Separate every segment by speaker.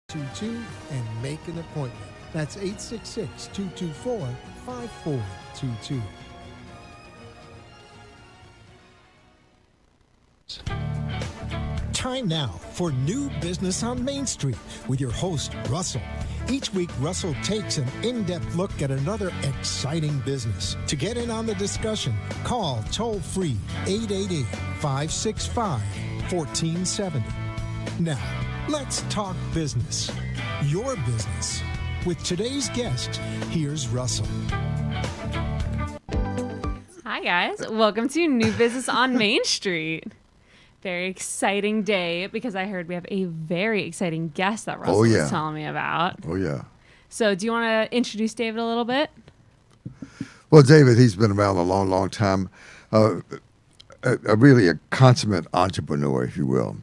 Speaker 1: 22 and make an appointment. That's 866-224-5422. Time now for New Business on Main Street with your host, Russell. Each week, Russell takes an in-depth look at another exciting business. To get in on the discussion, call toll-free 888-565-1470. Now, let's talk business. Your business. With today's guest, here's Russell.
Speaker 2: Hi, guys. Welcome to New Business on Main Street. Very exciting day because I heard we have a very exciting guest that Russell was telling me about.
Speaker 3: Oh, yeah.
Speaker 2: So do you want to introduce David a little bit?
Speaker 3: Well, David, he's been around a long, long time. Really a consummate entrepreneur, if you will.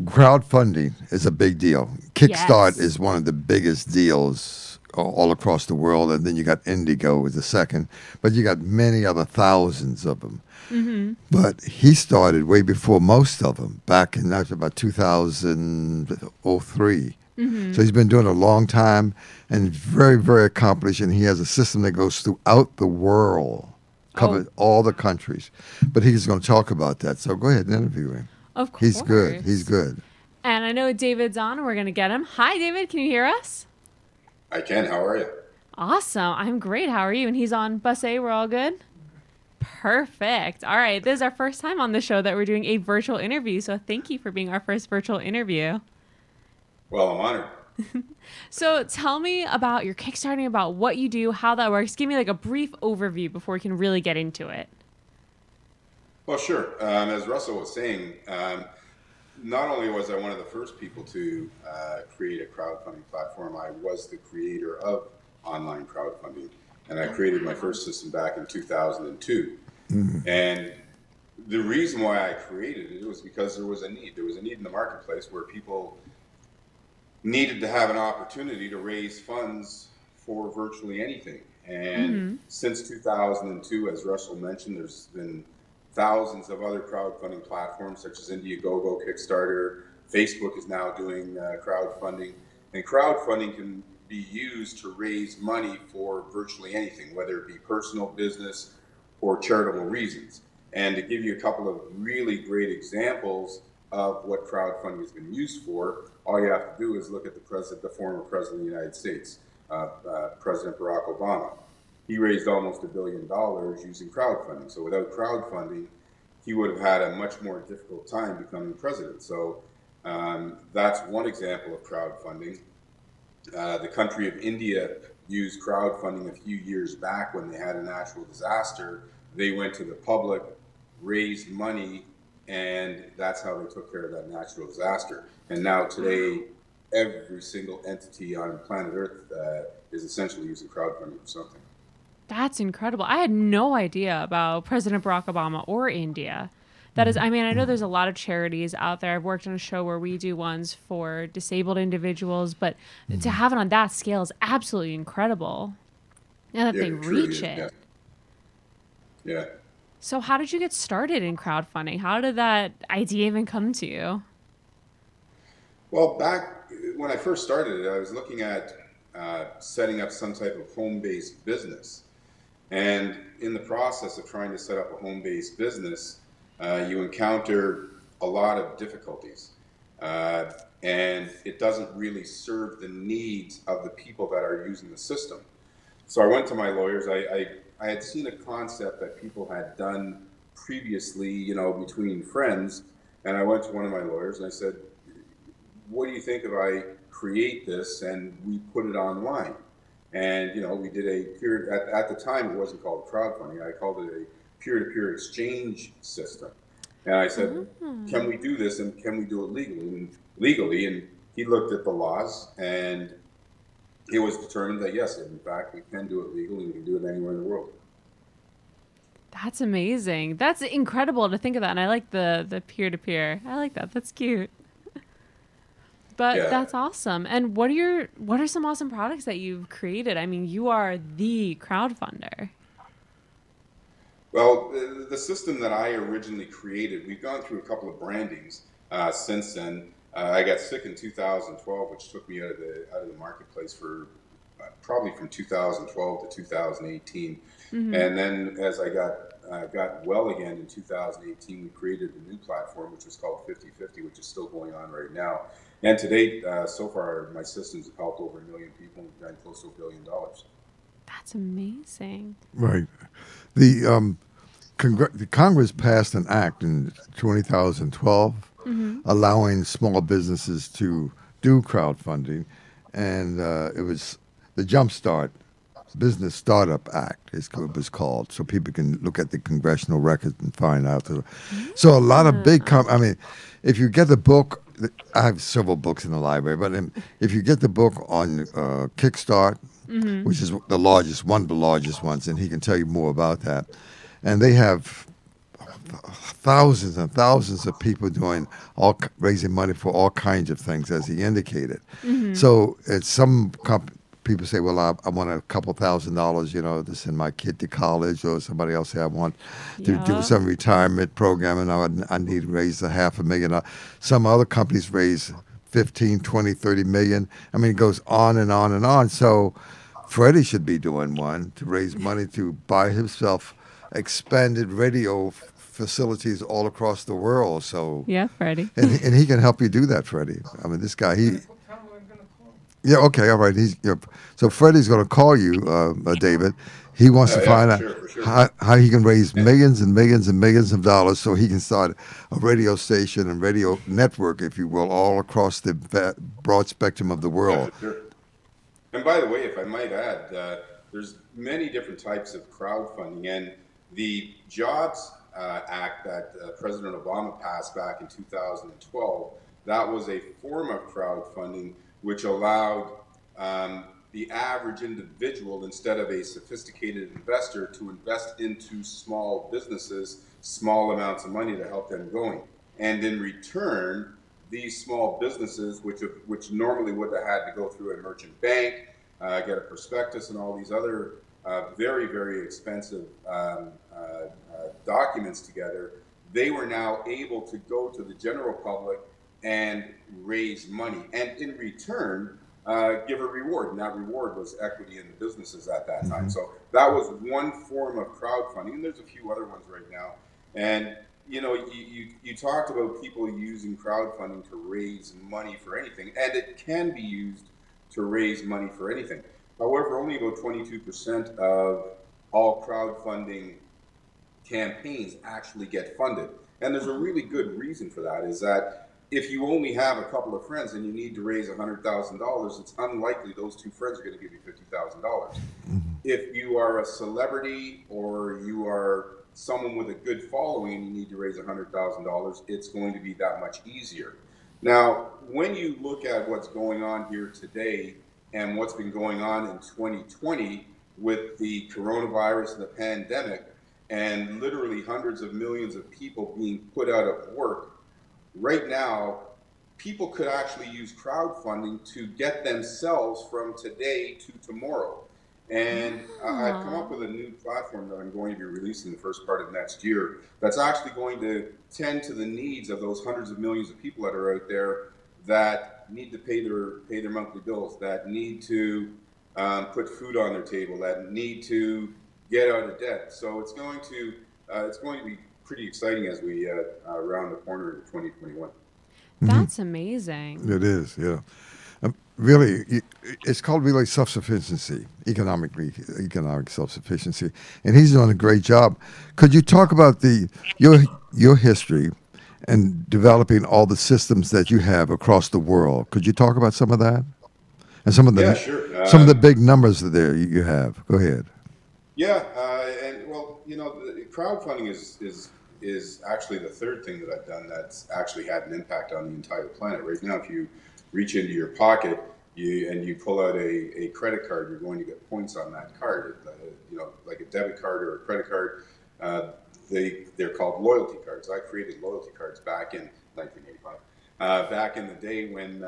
Speaker 3: Crowdfunding is a big deal. Kickstart is one of the biggest deals all across the world, and then you got Indigo as the second, but you got many other thousands of them. Mm-hmm. But he started way before most of them, back in about 2003. Mm-hmm. So he's been doing it a long time and very, very accomplished, and he has a system that goes throughout the world, covers all the countries. But he's going to talk about that, so go ahead and interview him.
Speaker 2: Of course.
Speaker 3: He's good. He's good.
Speaker 2: And I know David's on. We're going to get him. Hi, David. Can you hear us?
Speaker 4: I can. How are you?
Speaker 2: Awesome. I'm great. How are you? And he's on bus A. We're all good? Perfect. All right. This is our first time on the show that we're doing a virtual interview. So thank you for being our first virtual interview.
Speaker 4: Well, I'm honored.
Speaker 2: So tell me about your Kickstarting, about what you do, how that works. Give me like a brief overview before we can really get into it.
Speaker 4: Well, sure. As Russell was saying, not only was I one of the first people to create a crowdfunding platform, I was the creator of online crowdfunding. And I created my first system back in 2002. Mm-hmm. And the reason why I created it was because there was a need. There was a need in the marketplace where people needed to have an opportunity to raise funds for virtually anything. And since 2002, as Russell mentioned, there's been thousands of other crowdfunding platforms such as Indiegogo, Kickstarter. Facebook is now doing crowdfunding. And crowdfunding can be used to raise money for virtually anything, whether it be personal, business, or charitable reasons. And to give you a couple of really great examples of what crowdfunding has been used for, all you have to do is look at the former president of the United States, President Barack Obama. He raised almost $1 billion using crowdfunding. So without crowdfunding, he would have had a much more difficult time becoming president. So that's one example of crowdfunding. The country of India used crowdfunding a few years back when they had a natural disaster. They went to the public, raised money, and that's how they took care of that natural disaster. And now today, every single entity on planet Earth is essentially using crowdfunding for something.
Speaker 2: That's incredible. I had no idea about President Barack Obama or India. That is, I mean, I know there's a lot of charities out there. I've worked on a show where we do ones for disabled individuals, but to have it on that scale is absolutely incredible. And that they reach it.
Speaker 4: Yeah.
Speaker 2: So how did you get started in crowdfunding? How did that idea even come to you?
Speaker 4: Well, back when I first started it, I was looking at setting up some type of home-based business. And in the process of trying to set up a home-based business, you encounter a lot of difficulties. And it doesn't really serve the needs of the people that are using the system. So I went to my lawyers. I had seen a concept that people had done previously, you know, between friends. And I went to one of my lawyers and I said, what do you think if I create this and we put it online? And, you know, we did at the time, it wasn't called crowdfunding. I called it a peer-to-peer exchange system. And I said, can we do this and can we do it legally? And he looked at the laws and it was determined that, yes, in fact, we can do it legally and we can do it anywhere in the world.
Speaker 2: That's amazing. That's incredible to think of that. And I like the peer-to-peer. I like that. That's cute. But that's awesome. And what are some awesome products that you've created? I mean, you are the crowdfunder.
Speaker 4: Well, the system that I originally created, we've gone through a couple of brandings since then. I got sick in 2012, which took me out of the marketplace for probably from 2012 to 2018. And then as I got well again in 2018, we created a new platform, which was called 50/50, which is still going on right now. And to date, so far, my systems have helped over 1 million people and done close to $1 billion.
Speaker 2: That's amazing.
Speaker 3: Right. The the Congress passed an act in 2012 allowing small businesses to do crowdfunding, and it was the Jumpstart Business Startup Act, it was called, so people can look at the congressional records and find out. So a lot of big I mean, if you get the book, I have several books in the library, but if you get the book on Kickstart, which is the largest, one of the largest ones, and he can tell you more about that. And they have thousands and thousands of people raising money for all kinds of things, as he indicated. So it's people say, well, I want a couple $1,000, to send my kid to college, or somebody else say, I want to do some retirement program, and I need to raise $500,000. Some other companies raise 15, 20, 30 million. I mean, it goes on and on and on. So Freddie should be doing one to raise money to buy himself expanded radio facilities all across the world. So
Speaker 2: yeah, Freddie.
Speaker 3: and he can help you do that, Freddie. I mean, this guy, yeah, okay, all right. So Freddie's going to call you, David. He wants to find out how he can raise millions and millions and millions of dollars so he can start a radio station and radio network, if you will, all across the broad spectrum of the world.
Speaker 4: Yeah, sure. And by the way, if I might add, there's many different types of crowdfunding, and the Jobs Act that President Obama passed back in 2012, that was a form of crowdfunding which allowed the average individual, instead of a sophisticated investor, to invest into small businesses, small amounts of money to help them going. And in return, these small businesses, which normally would have had to go through a merchant bank, get a prospectus and all these other very, very expensive documents together, they were now able to go to the general public and raise money, and in return give a reward, and that reward was equity in the businesses at that time. So that was one form of crowdfunding, and there's a few other ones right now. And you talked about people using crowdfunding to raise money for anything, and it can be used to raise money for anything. However, only about 22% of all crowdfunding campaigns actually get funded, and there's a really good reason for that. Is that if you only have a couple of friends and you need to raise $100,000, it's unlikely those two friends are going to give you $50,000. If you are a celebrity or you are someone with a good following and you need to raise $100,000, it's going to be that much easier. Now, when you look at what's going on here today and what's been going on in 2020 with the coronavirus and the pandemic, and literally hundreds of millions of people being put out of work, right now, people could actually use crowdfunding to get themselves from today to tomorrow. And I've come up with a new platform that I'm going to be releasing the first part of next year that's actually going to tend to the needs of those hundreds of millions of people that are out there that need to pay their monthly bills, that need to put food on their table, that need to get out of debt. So it's going to be pretty exciting as we round the corner into 2021.
Speaker 2: That's amazing.
Speaker 3: It is, yeah. Really, it's called really self-sufficiency, economic self-sufficiency, and he's doing a great job. Could you talk about your history and developing all the systems that you have across the world? Could you talk about some of that and some of the some of the big numbers that you have? Go ahead.
Speaker 4: Yeah, and well, crowdfunding is actually the third thing that I've done that's actually had an impact on the entire planet. Right now, if you reach into your pocket and you pull out a credit card, you're going to get points on that card. Like a debit card or a credit card. They're called loyalty cards. I created loyalty cards back in 1985, back in the day when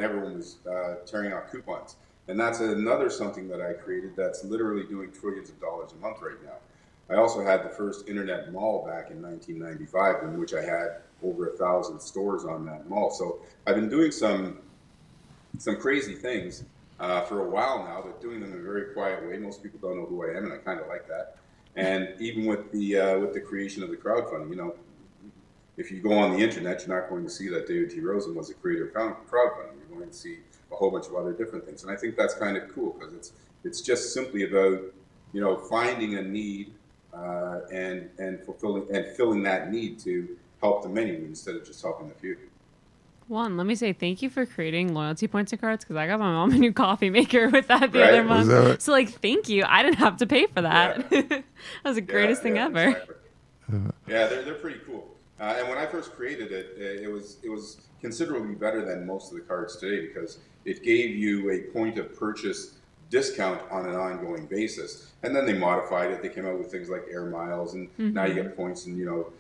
Speaker 4: everyone was tearing out coupons. And that's another something that I created that's literally doing trillions of dollars a month right now. I also had the first internet mall back in 1995, in which I had over 1,000 stores on that mall. So I've been doing some crazy things for a while now, but doing them in a very quiet way. Most people don't know who I am, and I kind of like that. And even with the creation of the crowdfunding, you know, if you go on the internet, you're not going to see that David T. Rosen was a creator of crowdfunding. You're going to see a whole bunch of other different things, and I think that's kind of cool because it's just simply about, you know, finding a need and filling that need to help the many instead of just helping the few.
Speaker 2: One, let me say thank you for creating loyalty points and cards because I got my mom a new coffee maker with that the other month. Right? So, like, thank you. I didn't have to pay for that. Yeah. That was the greatest thing ever.
Speaker 4: Exactly. Yeah, they're pretty cool. And when I first created it, it was considerably better than most of the cards today because it gave you a point of purchase discount on an ongoing basis. And then they modified it. They came out with things like air miles, and now you get points, and, you know,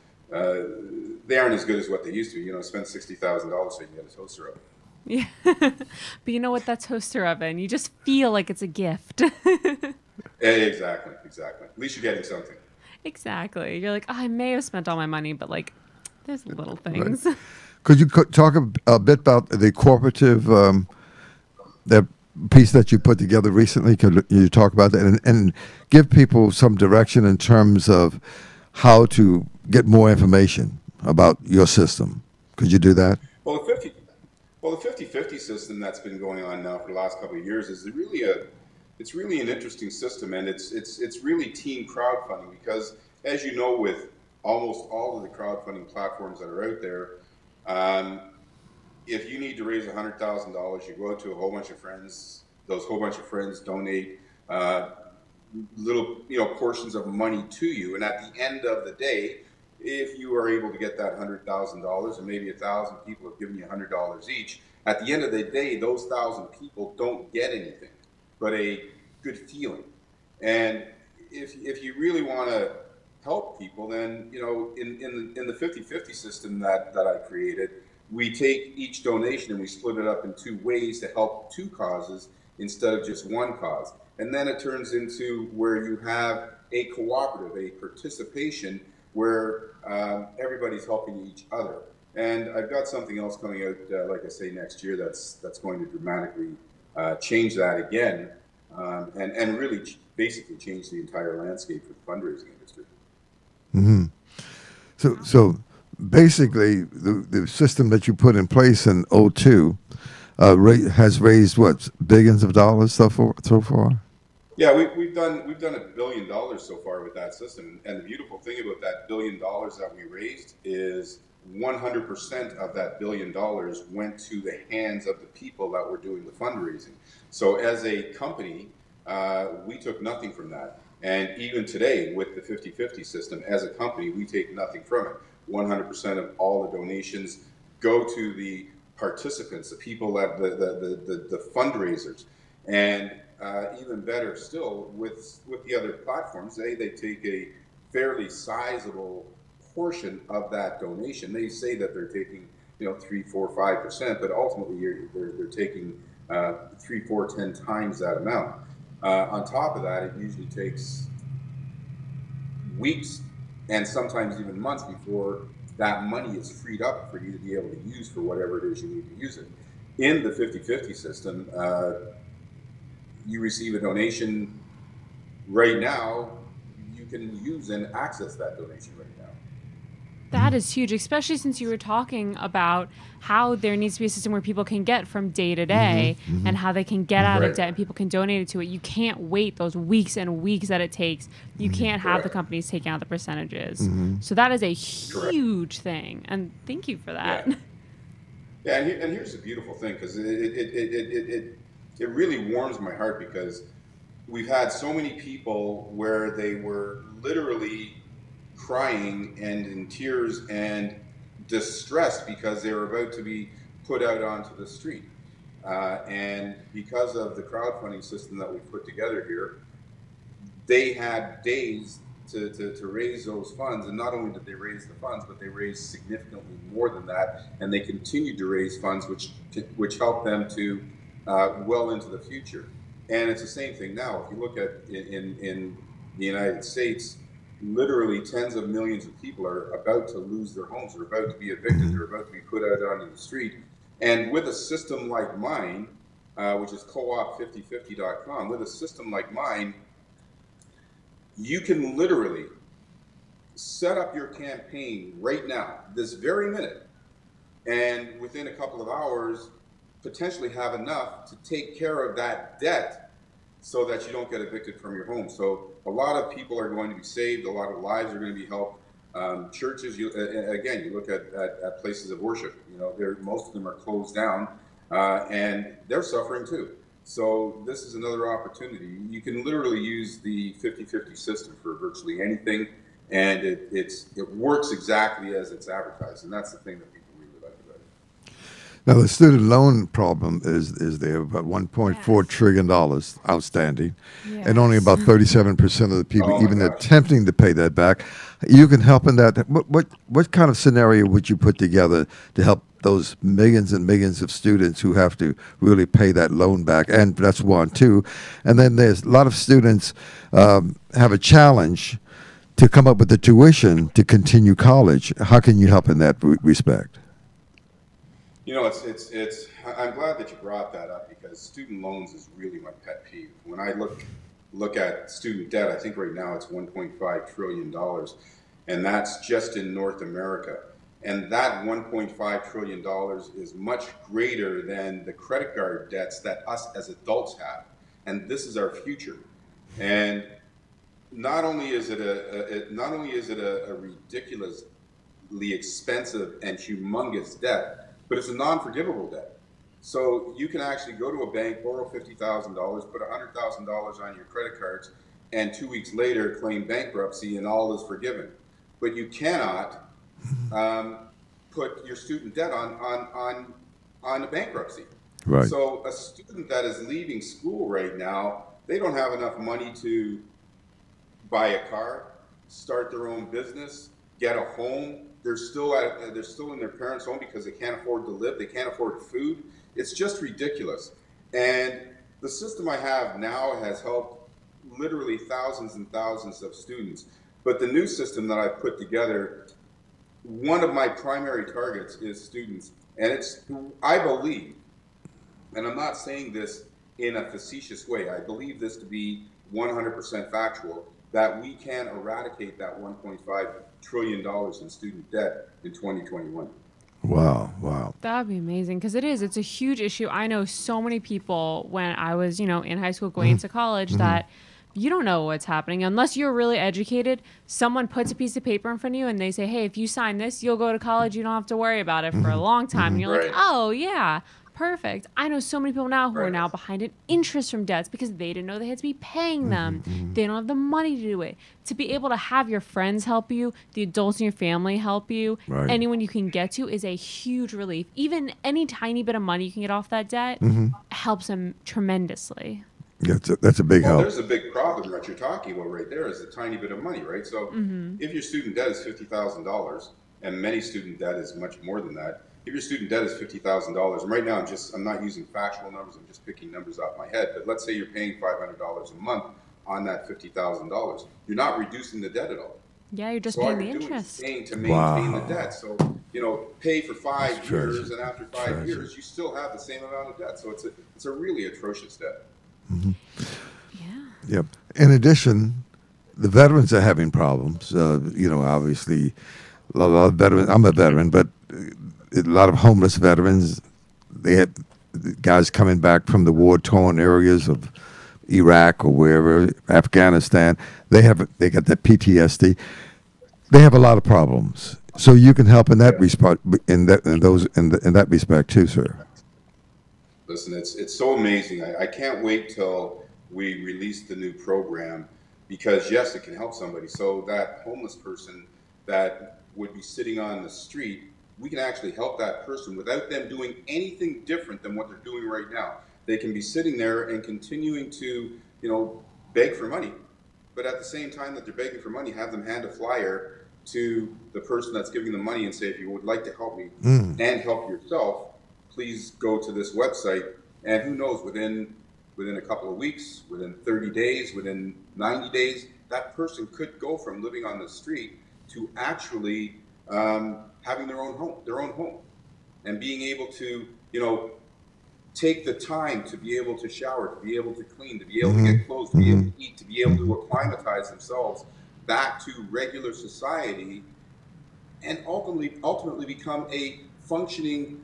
Speaker 4: they aren't as good as what they used to. You know, spend $60,000 so you can get a toaster oven.
Speaker 2: Yeah, but you know what? That toaster oven, you just feel like it's a gift.
Speaker 4: Exactly. At least you're getting something.
Speaker 2: Exactly. You're like, oh, I may have spent all my money, but like, there's little things. Right.
Speaker 3: Could you talk a bit about the cooperative, that piece that you put together recently? Could you talk about that and give people some direction in terms of how to get more information about your system? Could you do that?
Speaker 4: Well, the 50/50 system that's been going on now for the last couple of years is really an interesting system, and it's really team crowdfunding because, as you know, with almost all of the crowdfunding platforms that are out there, if you need to raise $100,000, you go out to a whole bunch of friends. Those whole bunch of friends donate little, you know, portions of money to you, and at the end of the day, if you are able to get that $100,000, and maybe 1,000 people have given you $100 each, at the end of the day, those 1,000 people don't get anything but a good feeling. And if you really want to help people, then, you know, in the 50/50 system that I created, we take each donation and we split it up in two ways to help two causes instead of just one cause. And then it turns into where you have a cooperative, a participation where everybody's helping each other. And I've got something else coming out, like I say, next year that's going to dramatically change that again, and really basically change the entire landscape for the fundraising industry.
Speaker 3: Mm-hmm. So basically, the system that you put in place in 2002 has raised what, billions of dollars so far?
Speaker 4: Yeah, we've done $1 billion so far with that system, and the beautiful thing about that $1 billion that we raised is 100% of that $1 billion went to the hands of the people that were doing the fundraising. So as a company, we took nothing from that. And even today with the 50/50 system, as a company, we take nothing from it. 100% of all the donations go to the participants, the people that the fundraisers. And even better still, with the other platforms, they take a fairly sizable portion of that donation. They say that they're taking, you know, 3, 4, 5%, but ultimately they're taking 3, 4, 10 times that amount. On top of that, it usually takes weeks and sometimes even months before that money is freed up for you to be able to use for whatever it is you need to use it. In the 50/50 system, you receive a donation right now, you can use and access that donation right now.
Speaker 2: That is huge, especially since you were talking about how there needs to be a system where people can get from day to day and how they can get out of debt and people can donate it to it. You can't wait those weeks and weeks that it takes. You can't have the companies taking out the percentages. So that is a huge thing. And thank you for that.
Speaker 4: Yeah, and here's the beautiful thing, because it really warms my heart, because we've had so many people where they were literally crying and in tears and distressed because they were about to be put out onto the street. And because of the crowdfunding system that we put together here, they had days to raise those funds. And not only did they raise the funds, but they raised significantly more than that. And they continued to raise funds, which helped them to well into the future. And it's the same thing now. If you look at in the United States, literally tens of millions of people are about to lose their homes. They're about to be evicted. They're about to be put out onto the street. And with a system like mine, which is coop5050.com, with a system like mine, you can literally set up your campaign right now, this very minute, and within a couple of hours, potentially have enough to take care of that debt so that you don't get evicted from your home. So a lot of people are going to be saved. A lot of lives are going to be helped. Churches, you look at places of worship. Most of them are closed down, and they're suffering too. So this is another opportunity. You can literally use the 50-50 system for virtually anything, and it works exactly as it's advertised, and that's the thing that people really like about it.
Speaker 3: Now, the student loan problem is there, about $1.4 trillion outstanding, and only about 37% of the people even attempting to pay that back. You can help in that. What kind of scenario would you put together to help those millions and millions of students who have to really pay that loan back? And that's one, too. And then there's a lot of students have a challenge to come up with the tuition to continue college. How can you help in that respect?
Speaker 4: I'm glad that you brought that up, because student loans is really my pet peeve. When I look at student debt, I think right now it's $1.5 trillion, and that's just in North America. And that $1.5 trillion is much greater than the credit card debts that us as adults have. And this is our future. And not only is it a ridiculously expensive and humongous debt, but it's a non-forgivable debt. So you can actually go to a bank, borrow $50,000, put $100,000 on your credit cards, and 2 weeks later claim bankruptcy and all is forgiven. But you cannot put your student debt on a bankruptcy.
Speaker 3: Right.
Speaker 4: So a student that is leaving school right now, they don't have enough money to buy a car, start their own business, get a home. They're still in their parents' home because they can't afford to live. They can't afford food. It's just ridiculous. And the system I have now has helped literally thousands and thousands of students. But the new system that I've put together, one of my primary targets is students. And I believe, and I'm not saying this in a facetious way, I believe this to be 100% factual, that we can eradicate that $1.5 trillion in student debt in 2021.
Speaker 3: Wow.
Speaker 2: That would be amazing, because it's a huge issue. I know so many people when I was, in high school going into college that you don't know what's happening unless you're really educated. Someone puts a piece of paper in front of you and they say, hey, if you sign this, you'll go to college. You don't have to worry about it for a long time. And you're like, oh, yeah. Perfect. I know so many people now who are now behind in interest from debts because they didn't know they had to be paying them. They don't have the money to do it. To be able to have your friends help you, the adults in your family help you, anyone you can get to is a huge relief. Even any tiny bit of money you can get off that debt helps them tremendously.
Speaker 3: That's a big help.
Speaker 4: There's a big problem that you're talking about right there, is a tiny bit of money, right? So if your student debt is $50,000, and many student debt is much more than that, if your student debt is $50,000, and right now I'm not using factual numbers, I'm just picking numbers off my head, but let's say you're paying $500 a month on that $50,000, you're not reducing the debt at all.
Speaker 2: Yeah, you're just paying the interest.
Speaker 4: Paying to maintain the debt. So, pay for 5 years, and after 5 years, you still have the same amount of debt. So it's a really atrocious debt.
Speaker 3: Yep. In addition, the veterans are having problems. Obviously, a lot of veterans. I'm a veteran, but a lot of homeless veterans. They had guys coming back from the war-torn areas of Iraq or wherever, Afghanistan. They got that PTSD. They have a lot of problems. So you can help in that respect, in that respect too, sir.
Speaker 4: Listen, it's so amazing. I can't wait till we release the new program, because yes, it can help somebody. So that homeless person that would be sitting on the street, we can actually help that person without them doing anything different than what they're doing right now. They can be sitting there and continuing to, beg for money. But at the same time that they're begging for money, have them hand a flyer to the person that's giving them money and say, if you would like to help me and help yourself, please go to this website. And who knows, within a couple of weeks, within 30 days, within 90 days, that person could go from living on the street to actually having their own home, and being able to, take the time to be able to shower, to be able to clean, to be able to get clothes, to be able to eat, to be able to acclimatize themselves back to regular society, and ultimately become a functioning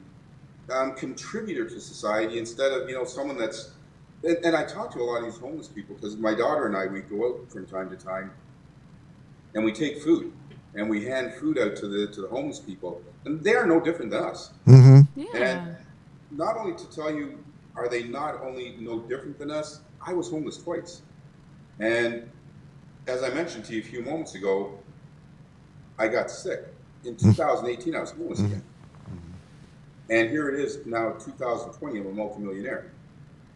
Speaker 4: contributor to society, instead of someone that's. And I talk to a lot of these homeless people, because my daughter and I, we go out from time to time, and we take food, and we hand food out to the homeless people, and they are no different than us.
Speaker 2: Yeah.
Speaker 4: And not only to tell you, are they not only no different than us? I was homeless twice, and as I mentioned to you a few moments ago, I got sick. In 2018, I was homeless again. And here it is now, 2020, I'm a multimillionaire.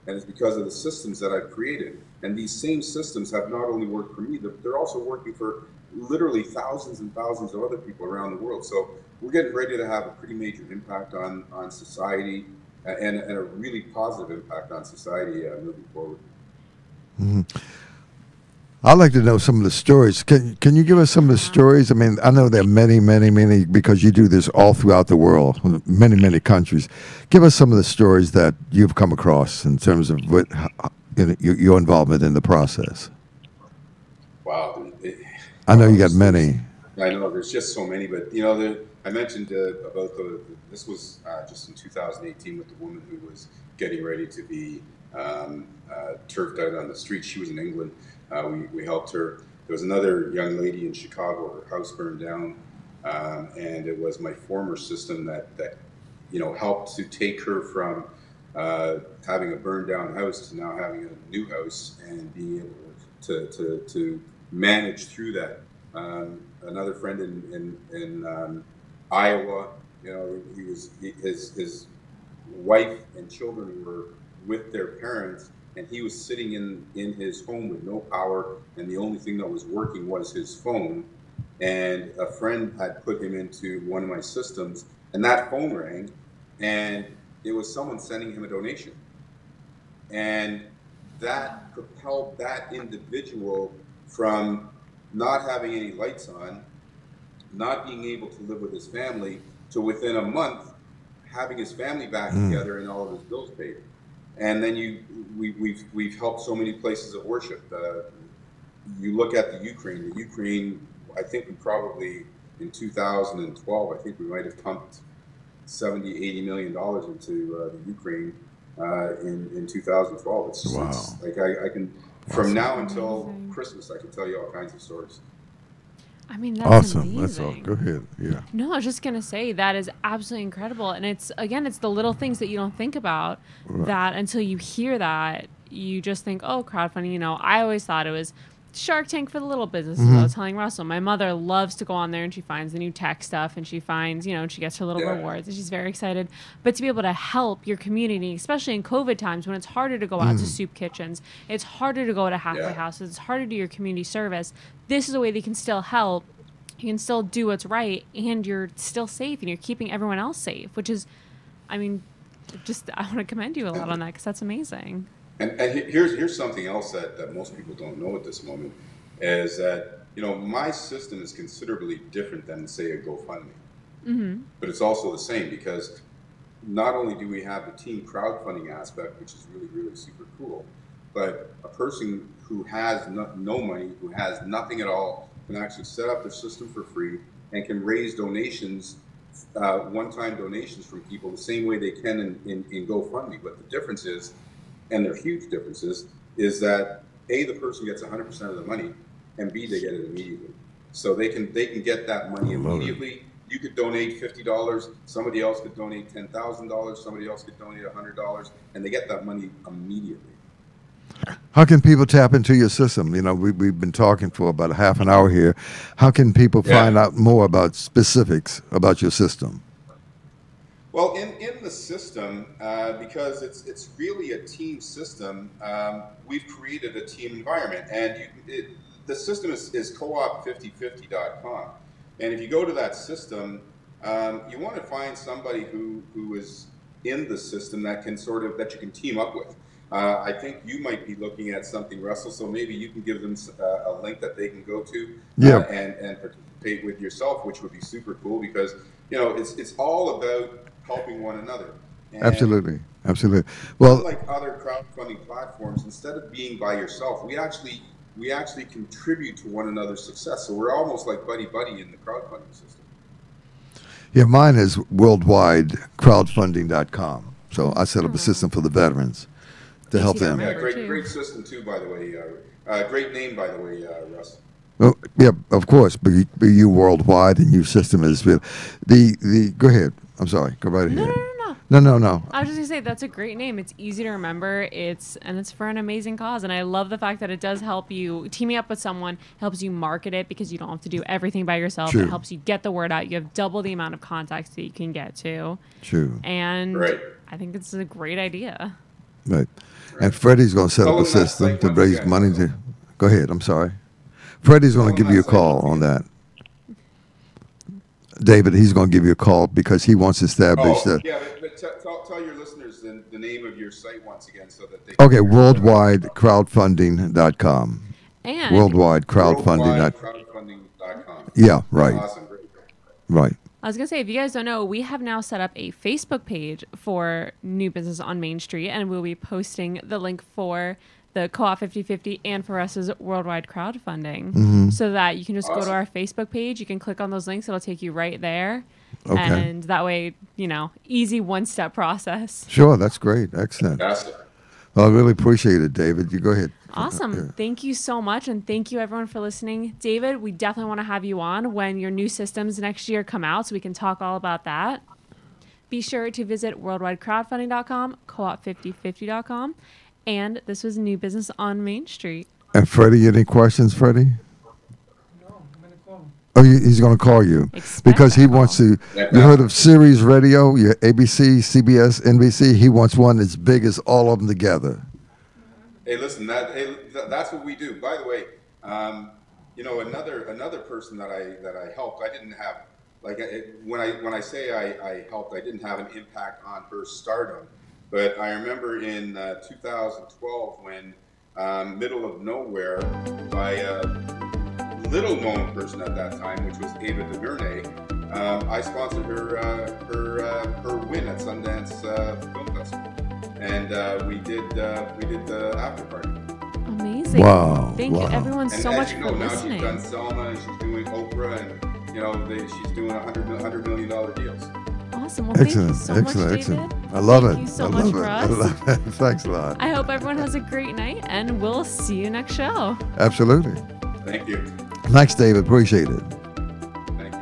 Speaker 4: And it's because of the systems that I've created. And these same systems have not only worked for me, they're also working for literally thousands and thousands of other people around the world. So we're getting ready to have a pretty major impact on society, and a really positive impact on society moving forward.
Speaker 3: I'd like to know some of the stories. Can you give us some of the stories? I mean, I know there are many, many, many, because you do this all throughout the world, many, many countries. Give us some of the stories that you've come across in terms of your involvement in the process.
Speaker 4: Wow.
Speaker 3: I know you got many.
Speaker 4: I know there's just so many, but I mentioned about this was just in 2018 with the woman who was getting ready to be turfed out on the street. She was in England. We helped her. There was another young lady in Chicago. Her house burned down, and it was my former system that helped to take her from having a burned down house to now having a new house, and being able to manage through that. Another friend in Iowa, his wife and children were with their parents, and he was sitting in his home with no power, and the only thing that was working was his phone. And a friend had put him into one of my systems, and that phone rang, and it was someone sending him a donation. And that propelled that individual from not having any lights on, not being able to live with his family, to within a month having his family back together and all of his bills paid. And then we've helped so many places of worship. You look at the Ukraine, I think we probably, in 2012, I think we might have pumped $70-80 million into the Ukraine in 2012. It's like I can, from now until Christmas, I can tell you all kinds of stories.
Speaker 2: I mean, that's
Speaker 3: awesome.
Speaker 2: amazing.
Speaker 3: That's all. Go ahead. Yeah.
Speaker 2: No, I was just going to say that is absolutely incredible. And it's the little things that you don't think about that until you hear that. You just think, oh, crowdfunding, I always thought it was Shark Tank for the little businesses. I was telling Russell, my mother loves to go on there and she finds the new tech stuff and she finds, and she gets her little rewards and she's very excited. But to be able to help your community, especially in COVID times when it's harder to go out to soup kitchens, it's harder to go to halfway houses, it's harder to do your community service. This is a way that you can still help. You can still do what's right, and you're still safe, and you're keeping everyone else safe, which is, I want to commend you a lot on that, because that's amazing.
Speaker 4: And here's something else that most people don't know at this moment, is that, my system is considerably different than, say, a GoFundMe. But it's also the same, because not only do we have the team crowdfunding aspect, which is really, really super cool, but a person who has no money, who has nothing at all, can actually set up their system for free and can raise donations, one-time donations from people the same way they can in GoFundMe. But the difference is, and they're huge differences, is that A, the person gets 100% of the money, and B, they get it immediately. So they can get that money immediately. You could donate $50, somebody else could donate $10,000, somebody else could donate $100, and they get that money immediately.
Speaker 3: How can people tap into your system? We've been talking for about a half an hour here. How can people find out more about specifics about your system?
Speaker 4: Well, in the system, because it's really a team system, we've created a team environment. And the system is coop5050.com. And if you go to that system, you want to find somebody who is in the system that you can team up with. I think you might be looking at something, Russell, so maybe you can give them a link that they can go to and participate with yourself, which would be super cool because, it's all about helping one another. And
Speaker 3: absolutely. Well,
Speaker 4: unlike other crowdfunding platforms, instead of being by yourself, we actually contribute to one another's success. So we're almost like buddy-buddy in the crowdfunding system.
Speaker 3: Yeah, mine is worldwidecrowdfunding.com. So I set up a system for the veterans to help them.
Speaker 4: Yeah, great system too, by the way. Great name, by the way, Russ.
Speaker 3: Well, yeah, of course. But you worldwide and your system is go ahead. I'm sorry. Go right ahead. No.
Speaker 2: I was just gonna say that's a great name. It's easy to remember. It's for an amazing cause, and I love the fact that it does help you. Teaming up with someone helps you market it because you don't have to do everything by yourself.
Speaker 3: True.
Speaker 2: It helps you get the word out. You have double the amount of contacts that you can get to.
Speaker 3: True.
Speaker 2: And I think it's a great idea.
Speaker 3: Right. And Freddie's going to set up a system to raise money to. Go ahead. I'm sorry. Freddie's going to give you a call on that. David, he's going to give you a call because he wants to establish that.
Speaker 4: Yeah, but tell your listeners the name of your site once again so that they.
Speaker 3: Okay, worldwidecrowdfunding.com.
Speaker 2: And
Speaker 4: worldwidecrowdfunding.com.
Speaker 3: Yeah, right.
Speaker 4: Awesome, great.
Speaker 3: Right.
Speaker 2: I was going to say, if you guys don't know, we have now set up a Facebook page for New Business on Main Street, and we'll be posting the link for the Co-op 50/50 and for us as worldwide crowdfunding, so that you can just go to our Facebook page. You can click on those links. It'll take you right there.
Speaker 3: Okay.
Speaker 2: And that way, easy one-step process.
Speaker 3: Sure, that's great. Excellent.
Speaker 4: Fantastic.
Speaker 3: Well, I really appreciate it, David. You go ahead.
Speaker 2: Awesome.
Speaker 3: Yeah.
Speaker 2: Thank you so much. And thank you, everyone, for listening. David, we definitely want to have you on when your new systems next year come out so we can talk all about that. Be sure to visit worldwidecrowdfunding.com, co-op5050.com. And this was New Business on Main Street.
Speaker 3: And Freddie, any questions, Freddie?
Speaker 5: No, I'm going to call him.
Speaker 3: Oh, he's going to call you because he wants to. You heard of Sirius Radio, your ABC, CBS, NBC. He wants one as big as all of them together.
Speaker 4: Hey, listen, that's what we do. By the way, another person that I helped, I didn't have when I say I helped, I didn't have an impact on her stardom. But I remember in 2012 when Middle of Nowhere by a little-known person at that time, which was Ava DuVernay, I sponsored her win at Sundance Film Festival, and we did the after party.
Speaker 2: Amazing!
Speaker 3: Wow!
Speaker 2: Thank you, everyone, so
Speaker 4: and
Speaker 2: much
Speaker 4: as you
Speaker 2: for
Speaker 4: know, now
Speaker 2: listening.
Speaker 4: she's done Selma, and she's doing Oprah, and she's doing $100 million deals.
Speaker 2: Awesome. Well, thank you so much, David.
Speaker 3: Excellent. I love it.
Speaker 2: Thank you so much for us.
Speaker 3: I love it. Thanks a lot.
Speaker 2: I hope everyone has a great night, and we'll see you next show.
Speaker 3: Absolutely.
Speaker 4: Thank you.
Speaker 3: Thanks, David. Appreciate it.
Speaker 4: Thank you.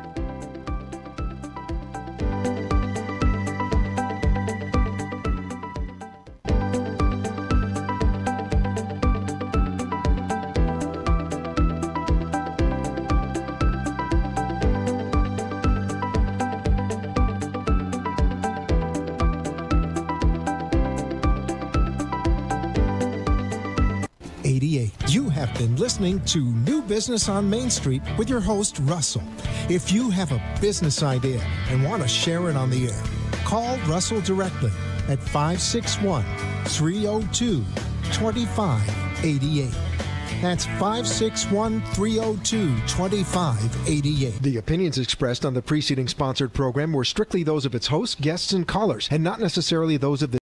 Speaker 1: 88. You have been listening to New Business on Main Street with your host, Russell. If you have a business idea and want to share it on the air, call Russell directly at 561-302-2588. That's 561-302-2588. The opinions expressed on the preceding sponsored program were strictly those of its hosts, guests, and callers, and not necessarily those of the